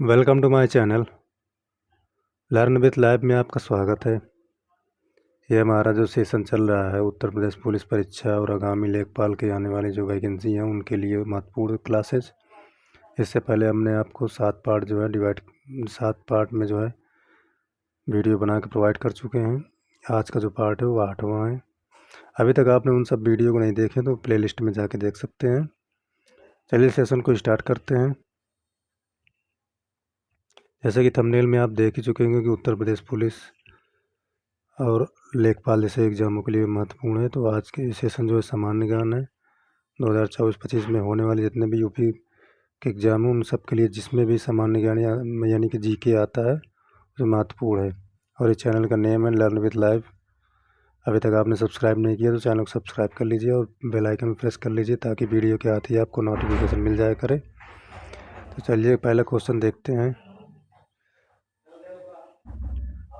Welcome to my channel learn with live में आपका स्वागत है। ये हमारा जो सेशन चल रहा है उत्तर प्रदेश पुलिस परीक्षा और आगामी लेखपाल के आने वाली जो वैकेंसी हैं उनके लिए महत्वपूर्ण क्लासेस। इससे पहले हमने आपको 7 पार्ट जो है 7 पार्ट में जो है वीडियो बना के प्रोवाइड कर चुके हैं। आज का जो पार्ट है वो 8वां है। अभी तक आपने उन सब वीडियो को नहीं देखे तो प्लेलिस्ट में जाके देख सकते हैं। चलिए सेशन को स्टार्ट करते हैं। जैसे कि थंबनेल में आप देख ही चुके होंगे कि उत्तर प्रदेश पुलिस और लेखपाल जैसे एग्जामों के लिए महत्वपूर्ण है। तो आज के सेशन जो है सामान्य ज्ञान है। 2024-25 में होने वाले जितने भी यूपी के एग्जाम हैं उन सब के लिए जिसमें भी सामान्य ज्ञान यानी कि जीके आता है वो महत्वपूर्ण है। और इस चैनल का नेम है लर्न विथ लाइव। अभी तक आपने सब्सक्राइब नहीं किया तो चैनल को सब्सक्राइब कर लीजिए और बेल आइकन प्रेस कर लीजिए ताकि वीडियो के आते ही आपको नोटिफिकेशन मिल जाया करे। तो चलिए पहला क्वेश्चन देखते हैं।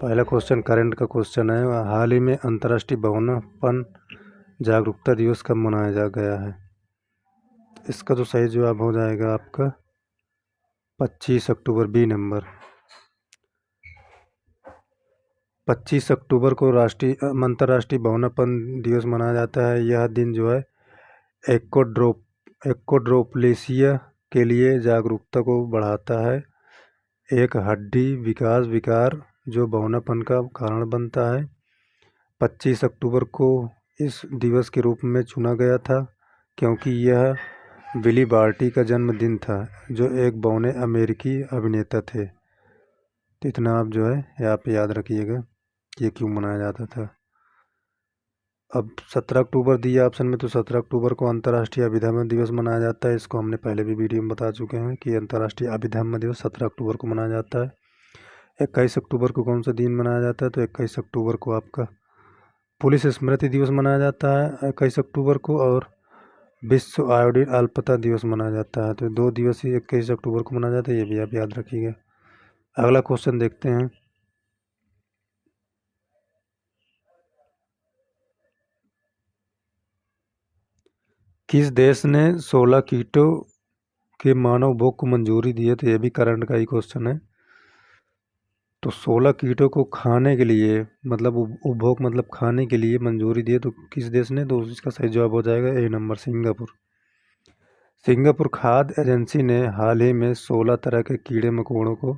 पहला क्वेश्चन करंट का क्वेश्चन है। हाल ही में अंतर्राष्ट्रीय बहुनापन जागरूकता दिवस कब मनाया जा गया है? इसका जो सही जवाब हो जाएगा आपका 25 अक्टूबर, बी नंबर। 25 अक्टूबर को अंतर्राष्ट्रीय बहुनापन दिवस मनाया जाता है। यह दिन जो है एक्कोड्रोप्लेसिया के लिए जागरूकता को बढ़ाता है। एक हड्डी विकास विकार जो बहुनापन का कारण बनता है। 25 अक्टूबर को इस दिवस के रूप में चुना गया था क्योंकि यह विली बार्टी का जन्मदिन था जो एक बौने अमेरिकी अभिनेता थे। तो इतना आप जो है आप याद रखिएगा कि ये क्यों मनाया जाता था। अब 17 अक्टूबर दिया ऑप्शन में, तो 17 अक्टूबर को अंतर्राष्ट्रीय अभिधम्म दिवस मनाया जाता है। इसको हमने पहले भी वीडियो में बता चुके हैं कि अंतर्राष्ट्रीय अभिधम्म दिवस 17 अक्टूबर को मनाया जाता है। 21 अक्टूबर को कौन सा दिन मनाया जाता है? तो 21 अक्टूबर को आपका पुलिस स्मृति दिवस मनाया जाता है 21 अक्टूबर को, और विश्व आयोडीन अल्पता दिवस मनाया जाता है। तो 2 दिवस ही 21 अक्टूबर को मनाया जाता है, ये भी आप याद रखिएगा। अगला क्वेश्चन देखते हैं। किस देश ने 16 कीटों के मानव भोग को मंजूरी दी है? तो ये भी करंट का ही क्वेश्चन है। तो 16 कीटों को खाने के लिए मतलब उपभोग मतलब खाने के लिए मंजूरी दी है तो किस देश ने? तो इसका सही जवाब हो जाएगा ए नंबर, सिंगापुर। सिंगापुर खाद्य एजेंसी ने हाल ही में 16 तरह के कीड़े मकोड़ों को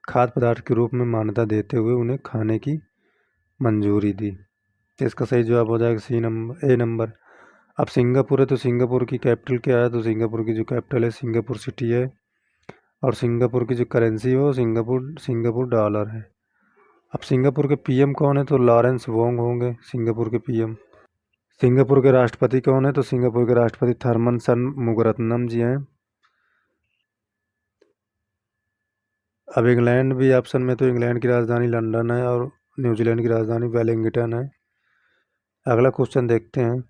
खाद्य पदार्थ के रूप में मान्यता देते हुए उन्हें खाने की मंजूरी दी। तो इसका सही जवाब हो जाएगा सी नंबर, ए नंबर। अब सिंगापुर है तो सिंगापुर की कैपिटल क्या है? तो सिंगापुर की जो कैपिटल है सिंगापुर सिटी है, और सिंगापुर की जो करेंसी है वो सिंगापुर डॉलर है। अब सिंगापुर के पीएम कौन है? तो लॉरेंस वोंग होंगे सिंगापुर के पीएम। सिंगापुर के राष्ट्रपति कौन है? तो सिंगापुर के राष्ट्रपति थरमन मुगरत्नम जी हैं। अब इंग्लैंड भी ऑप्शन में, तो इंग्लैंड की राजधानी लंदन है और न्यूजीलैंड की राजधानी वेलिंगटन है। अगला क्वेश्चन देखते हैं।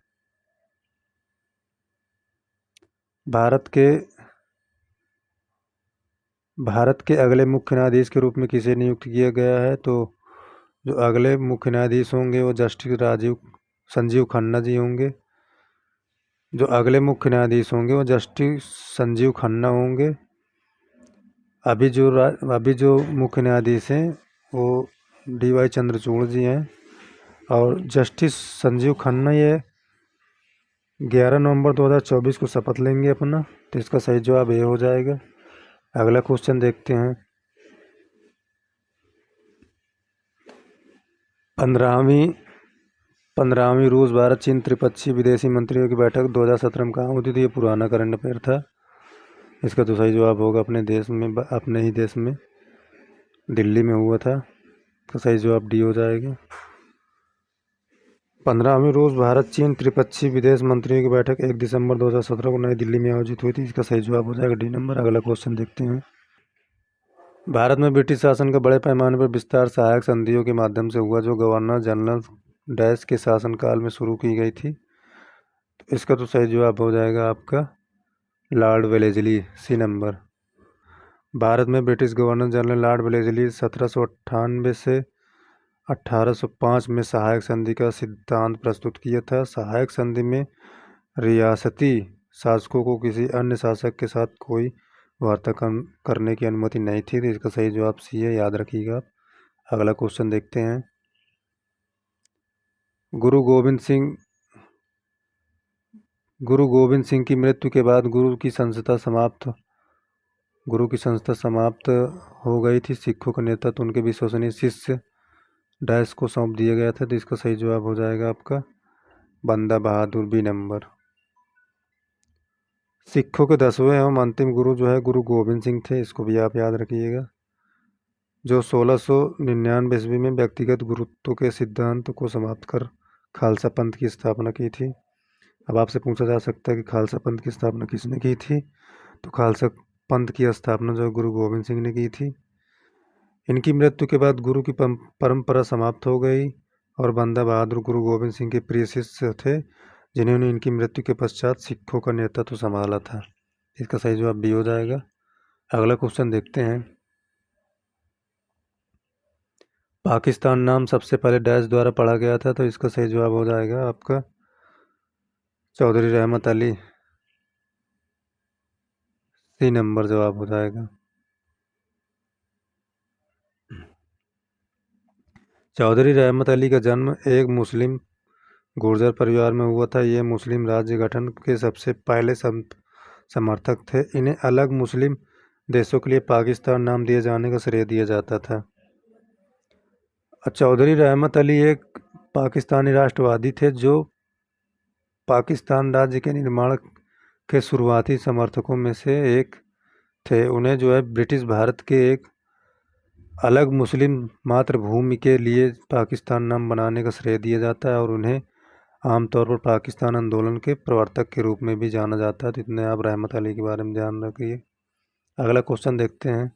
भारत के अगले मुख्य न्यायाधीश के रूप में किसे नियुक्त किया गया है? तो जो अगले मुख्य न्यायाधीश होंगे वो जस्टिस संजीव खन्ना जी होंगे। जो अगले मुख्य न्यायाधीश होंगे वो जस्टिस संजीव खन्ना होंगे। अभी जो मुख्य न्यायाधीश हैं वो DY चंद्रचूड़ जी हैं, और जस्टिस संजीव खन्ना ये 11 नवंबर 2024 को शपथ लेंगे अपना। तो इसका सही जवाब ये हो जाएगा। अगला क्वेश्चन देखते हैं। 15वीं रूस भारत चीन त्रिपक्षीय विदेशी मंत्रियों की बैठक 2017 में कहाँ हुई थी? तो ये पुराना करंट अफेयर था। इसका तो सही जवाब होगा अपने ही देश में दिल्ली में हुआ था। तो सही जवाब डी हो जाएगा। 15वीं रूस भारत चीन त्रिपक्षीय विदेश मंत्रियों की बैठक 1 दिसंबर 2017 को नई दिल्ली में आयोजित हुई थी। इसका सही जवाब हो जाएगा डी नंबर। अगला क्वेश्चन देखते हैं। भारत में ब्रिटिश शासन का बड़े पैमाने पर विस्तार सहायक संधियों के माध्यम से हुआ जो गवर्नर जनरल डैश के शासनकाल में शुरू की गई थी। तो इसका तो सही जवाब हो जाएगा आपका लॉर्ड वेलेस्ली, सी नंबर। भारत में British governor general Lord Wellesley 1798 से 1805 में सहायक संधि का सिद्धांत प्रस्तुत किया था। सहायक संधि में रियासती शासकों को किसी अन्य शासक के साथ कोई वार्ता करने की अनुमति नहीं थी, तो इसका सही जवाब सी है, याद रखिएगा आप। अगला क्वेश्चन देखते हैं। गुरु गोविंद सिंह की मृत्यु के बाद गुरु की संस्था समाप्त हो गई थी। सिखों का नेतृत्व उनके विश्वसनीय शिष्य डैश को सौंप दिया गया था, तो इसका सही जवाब हो जाएगा आपका बंदा बहादुर, बी नंबर। सिखों के 10वें एवं अंतिम गुरु जो है गुरु गोविंद सिंह थे, इसको भी आप याद रखिएगा, जो 1699 ईस्वी में व्यक्तिगत गुरुत्व के सिद्धांत को समाप्त कर खालसा पंथ की स्थापना की थी। अब आपसे पूछा जा सकता है कि खालसा पंथ की स्थापना किसने की थी, तो खालसा पंथ की स्थापना जो गुरु गोविंद सिंह ने की थी। इनकी मृत्यु के बाद गुरु की परंपरा समाप्त हो गई और बंदा बहादुर गुरु गोविंद सिंह के प्रिय शिष्य थे, जिन्होंने इनकी मृत्यु के पश्चात सिखों का नेतृत्व संभाला था। इसका सही जवाब बी हो जाएगा। अगला क्वेश्चन देखते हैं। पाकिस्तान नाम सबसे पहले डैश द्वारा पढ़ा गया था, तो इसका सही जवाब हो जाएगा आपका चौधरी रहमत अली, सी नंबर जवाब हो जाएगा। चौधरी रहमत अली का जन्म एक मुस्लिम गुर्जर परिवार में हुआ था। ये मुस्लिम राज्य गठन के सबसे पहले समर्थक थे। इन्हें अलग मुस्लिम देशों के लिए पाकिस्तान नाम दिए जाने का श्रेय दिया जाता था। चौधरी रहमत अली एक पाकिस्तानी राष्ट्रवादी थे, जो पाकिस्तान राज्य के निर्माण के शुरुआती समर्थकों में से एक थे। उन्हें जो है ब्रिटिश भारत के एक अलग मुस्लिम मातृभूमि के लिए पाकिस्तान नाम बनाने का श्रेय दिया जाता है, और उन्हें आमतौर पर पाकिस्तान आंदोलन के प्रवर्तक के रूप में भी जाना जाता है। तो इतने आप रहमत अली के बारे में ध्यान रखिए। अगला क्वेश्चन देखते हैं।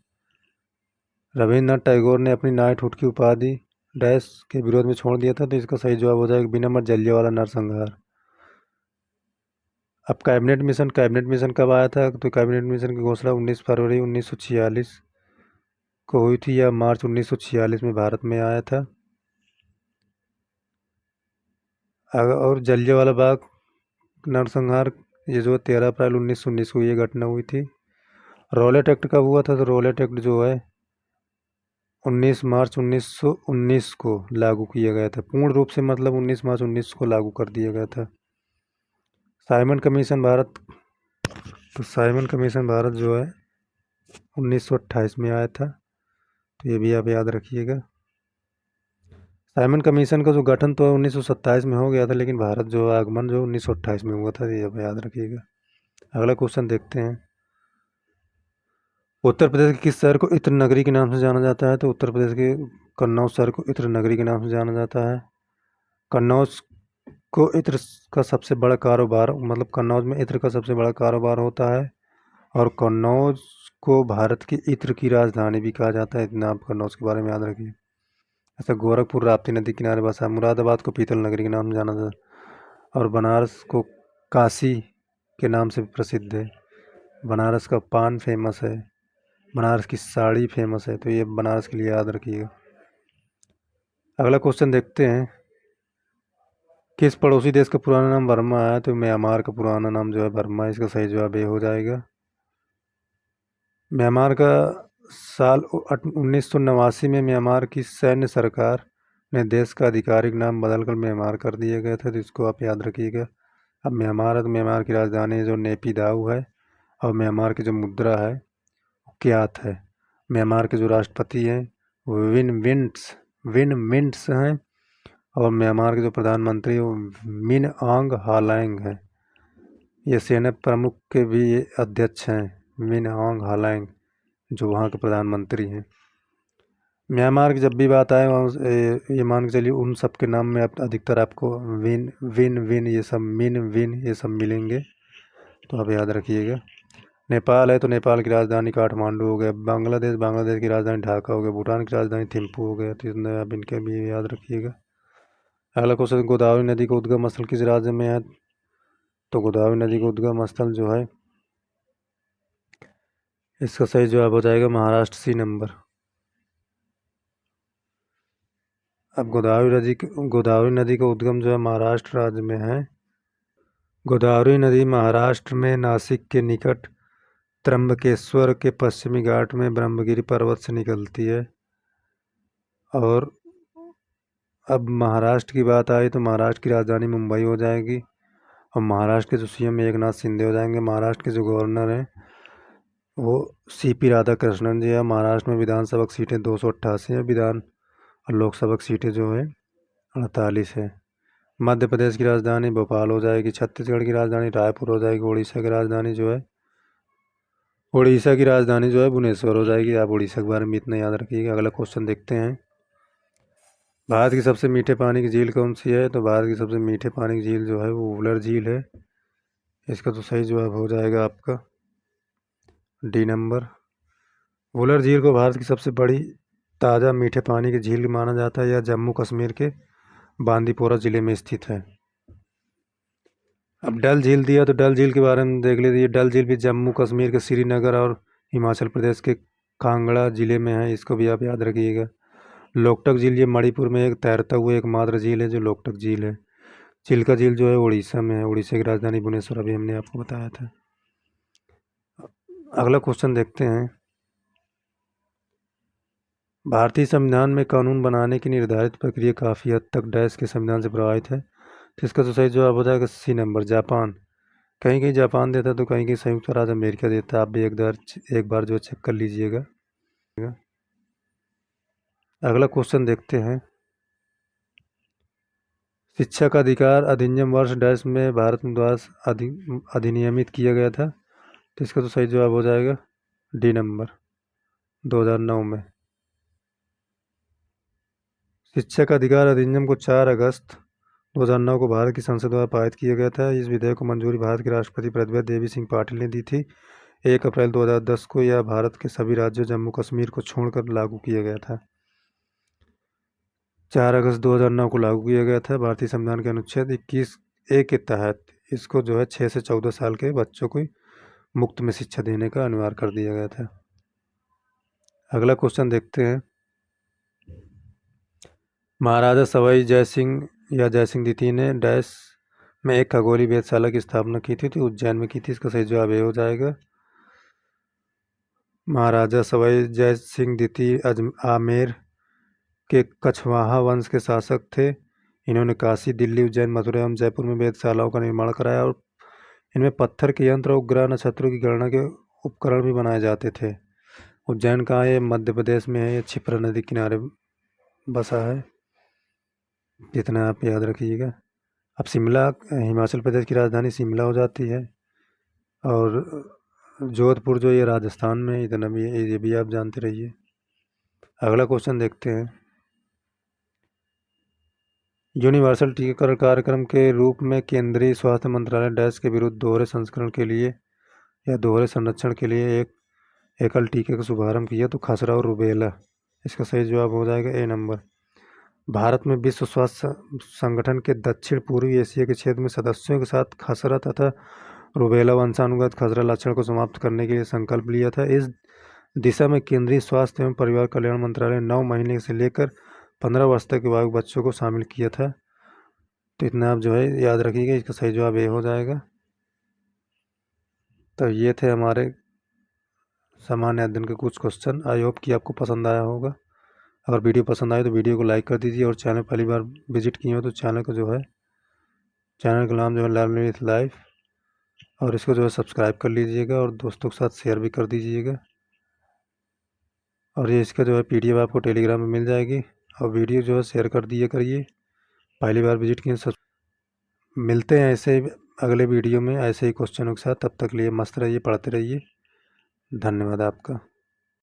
रविन्द्रनाथ टैगोर ने अपनी नाइटहुड की उपाधि डैश के विरोध में छोड़ दिया था, तो इसका सही जवाब हो जाएगा बी नंबर, जलियांवाला नरसंहार। अब कैबिनेट मिशन कब आया था, तो कैबिनेट मिशन की घोषणा 19 फरवरी 1946 को हुई थी, या मार्च 1946 में भारत में आया था। और जलियांवाला बाग नरसंहार ये जो 13 अप्रैल 1919 को ये घटना हुई थी। रॉलेट एक्ट कब हुआ था, तो रॉलेट एक्ट जो है 19 मार्च 1919 को लागू किया गया था। पूर्ण रूप से मतलब 19 मार्च 19 को लागू कर दिया गया था। साइमन कमीशन भारत जो है 1928 में आया था, तो ये भी आप याद रखिएगा। साइमन कमीशन का जो गठन तो 1927 में हो गया था, लेकिन भारत जो आगमन जो 1928 में हुआ था, ये आप याद रखिएगा। अगला क्वेश्चन देखते हैं। उत्तर प्रदेश के किस शहर को इत्र नगरी के नाम से जाना जाता है, तो उत्तर प्रदेश के कन्नौज शहर को इत्र नगरी के नाम से जाना जाता है। कन्नौज को इत्र का सबसे बड़ा कारोबार, मतलब कन्नौज में इत्र का सबसे बड़ा कारोबार होता है, और कन्नौज को भारत की इत्र की राजधानी भी कहा जाता है। इतना आप कन्नौज के बारे में याद रखिए। ऐसा गोरखपुर राप्ती नदी किनारे बसा है। मुरादाबाद को पीतल नगरी के नाम से जाना जाता है, और बनारस को काशी के नाम से प्रसिद्ध है। बनारस का पान फेमस है, बनारस की साड़ी फेमस है, तो ये बनारस के लिए याद रखिएगा। अगला क्वेश्चन देखते हैं। किस पड़ोसी देश का पुराना नाम बर्मा है, तो म्यांमार का पुराना नाम जो है बर्मा है। इसका सही जवाब ये हो जाएगा। म्यांमार का साल 1989 में म्यांमार की सैन्य सरकार ने देश का आधिकारिक नाम बदलकर म्यांमार कर दिया गया था, तो इसको आप याद रखिएगा। अब म्यांमार है, तो म्यांमार की राजधानी जो नेपिदाऊ है, और म्यांमार की जो मुद्रा है क्यात है। म्यांमार के जो राष्ट्रपति हैं वो विन मिंट्स हैं, और म्यांमार के जो प्रधानमंत्री वो मिन आंग हालांग हैं। ये सेना प्रमुख के भी अध्यक्ष हैं, मिन आंग हालांग, जो वहाँ के प्रधानमंत्री हैं। म्यांमार की जब भी बात आए वहाँ ये मान के चलिए उन सब के नाम में आप अधिकतर आपको विन ये सब मिन विन ये सब मिलेंगे, तो आप याद रखिएगा। नेपाल है, तो नेपाल की राजधानी काठमांडू हो गया। बांग्लादेश की राजधानी ढाका हो गया। भूटान की राजधानी थिम्पू हो गया। तो इतने आप इनके भी याद रखिएगा। अगला क्वेश्चन, गोदावरी नदी का उद्गम स्थल किस राज्य में है, तो गोदावरी नदी का उद्गम स्थल जो है इसका सही जवाब हो जाएगा महाराष्ट्र, सी नंबर। अब गोदावरी नदी का उद्गम जो है महाराष्ट्र राज्य में है। गोदावरी नदी महाराष्ट्र में नासिक के निकट त्र्यंबकेश्वर के पश्चिमी घाट में ब्रह्मगिरी पर्वत से निकलती है। और अब महाराष्ट्र की बात आई तो महाराष्ट्र की राजधानी मुंबई हो जाएगी और महाराष्ट्र के जो सीएम एकनाथ शिंदे हो जाएंगे। महाराष्ट्र के जो गवर्नर हैं वो सीपी राधाकृष्णन जी है। महाराष्ट्र में विधानसभा की सीटें 288 है, विधान और लोकसभा की सीटें जो है 48 है। मध्य प्रदेश की राजधानी भोपाल हो जाएगी। छत्तीसगढ़ की राजधानी रायपुर हो जाएगी। उड़ीसा की राजधानी जो है भुवनेश्वर हो जाएगी। आप उड़ीसा के बारे में इतना याद रखिएगा। अगला क्वेश्चन देखते हैं। भारत की सबसे मीठे पानी की झील कौन सी है? तो भारत की सबसे मीठे पानी की झील जो है वो वुलर झील है। इसका तो सही जवाब हो जाएगा आपका डी नंबर। वुलर झील को भारत की सबसे बड़ी ताज़ा मीठे पानी की झील माना जाता है। यह जम्मू कश्मीर के बांदीपोरा ज़िले में स्थित है। अब डल झील दिया तो डल झील के बारे में देख लीजिए। डल झील भी जम्मू कश्मीर के श्रीनगर और हिमाचल प्रदेश के कांगड़ा ज़िले में है। इसको भी आप याद रखिएगा। लोकटक झील ये मणिपुर में एक तैरता हुआ एकमात्र झील है जो लोकटक झील है। चिल्का झील जो है उड़ीसा में है। उड़ीसा की राजधानी भुवनेश्वर अभी हमने आपको बताया था। अगला क्वेश्चन देखते हैं। भारतीय संविधान में कानून बनाने की निर्धारित प्रक्रिया काफ़ी हद तक डैश के संविधान से प्रभावित है। तो इसका तो सही जवाब हो जाएगा सी नंबर, जापान। कहीं कहीं जापान देता तो कहीं कहीं संयुक्त राज्य अमेरिका देता। आप भी एक बार जो चेक कर लीजिएगा। अगला क्वेश्चन देखते हैं। शिक्षा का अधिकार अधिनियम वर्ष डैश में भारत द्वारा अधिनियमित किया गया था। तो इसका तो सही जवाब हो जाएगा डी नंबर, 2009 में। शिक्षा का अधिकार अधिनियम को 4 अगस्त 2009 को भारत की संसद द्वारा पारित किया गया था। इस विधेयक को मंजूरी भारत के राष्ट्रपति प्रतिभा देवी सिंह पाटिल ने दी थी। 1 अप्रैल 2010 को यह भारत के सभी राज्यों जम्मू कश्मीर को छोड़कर लागू किया गया था। 4 अगस्त 2009 को लागू किया गया था। भारतीय संविधान के अनुच्छेद 21A के तहत इसको जो है 6 से 14 साल के बच्चों को मुफ्त में शिक्षा देने का अनिवार्य कर दिया गया था। अगला क्वेश्चन देखते हैं। महाराजा सवाई जयसिंह या जयसिंह द्वितीय ने डैश में एक खगोलीय वेधशाला की स्थापना की थी। तो उज्जैन में की थी। इसका सही जवाब ये हो जाएगा। महाराजा सवाई जयसिंह द्वितीय आमेर के कछवाहा वंश के शासक थे। इन्होंने काशी, दिल्ली, उज्जैन, मथुरा एवं जयपुर में वेधशालाओं का निर्माण कराया और इनमें पत्थर के यंत्र और ग्रह नक्षत्रों की गणना के उपकरण भी बनाए जाते थे। उज्जैन कहाँ है? मध्य प्रदेश में है। ये क्षिप्रा नदी किनारे बसा है। जितना आप याद रखिएगा। अब शिमला हिमाचल प्रदेश की राजधानी शिमला हो जाती है और जोधपुर जो ये राजस्थान में, इतना भी ये भी आप जानते रहिए। अगला क्वेश्चन देखते हैं। यूनिवर्सल टीकाकरण कार्यक्रम के रूप में केंद्रीय स्वास्थ्य मंत्रालय डैश के विरुद्ध दोहरे संस्करण के लिए या दोहरे संरक्षण के लिए एक एकल टीके का शुभारंभ किया। तो खसरा और रुबेला। इसका सही जवाब हो जाएगा ए नंबर। भारत में विश्व स्वास्थ्य संगठन के दक्षिण पूर्वी एशिया के क्षेत्र में सदस्यों के साथ खसरा तथा रुबेला वंशानुगत खसरा लक्षण को समाप्त करने के लिए संकल्प लिया था। इस दिशा में केंद्रीय स्वास्थ्य एवं परिवार कल्याण मंत्रालय 9 महीने से लेकर 15 वर्ष तक के आयु बच्चों को शामिल किया था। तो इतना आप जो है याद रखिएगा। इसका सही जवाब ये हो जाएगा। तो ये थे हमारे सामान्य अध्ययन के कुछ क्वेश्चन। आई होप कि आपको पसंद आया होगा। अगर वीडियो पसंद आए तो वीडियो को लाइक कर दीजिए और चैनल पहली बार विजिट किए हो तो चैनल का चैनल का नाम जो है लर्न विथ लाइफ, और इसको जो है सब्सक्राइब कर लीजिएगा और दोस्तों के साथ शेयर भी कर दीजिएगा। और ये इसका जो है PDF आपको टेलीग्राम में मिल जाएगी। और वीडियो जो है शेयर कर दिए करिए। पहली बार विजिट किए सब। मिलते हैं ऐसे ही अगले वीडियो में ऐसे ही क्वेश्चनों के साथ। तब तक लिए मस्त रहिए, पढ़ते रहिए। धन्यवाद आपका।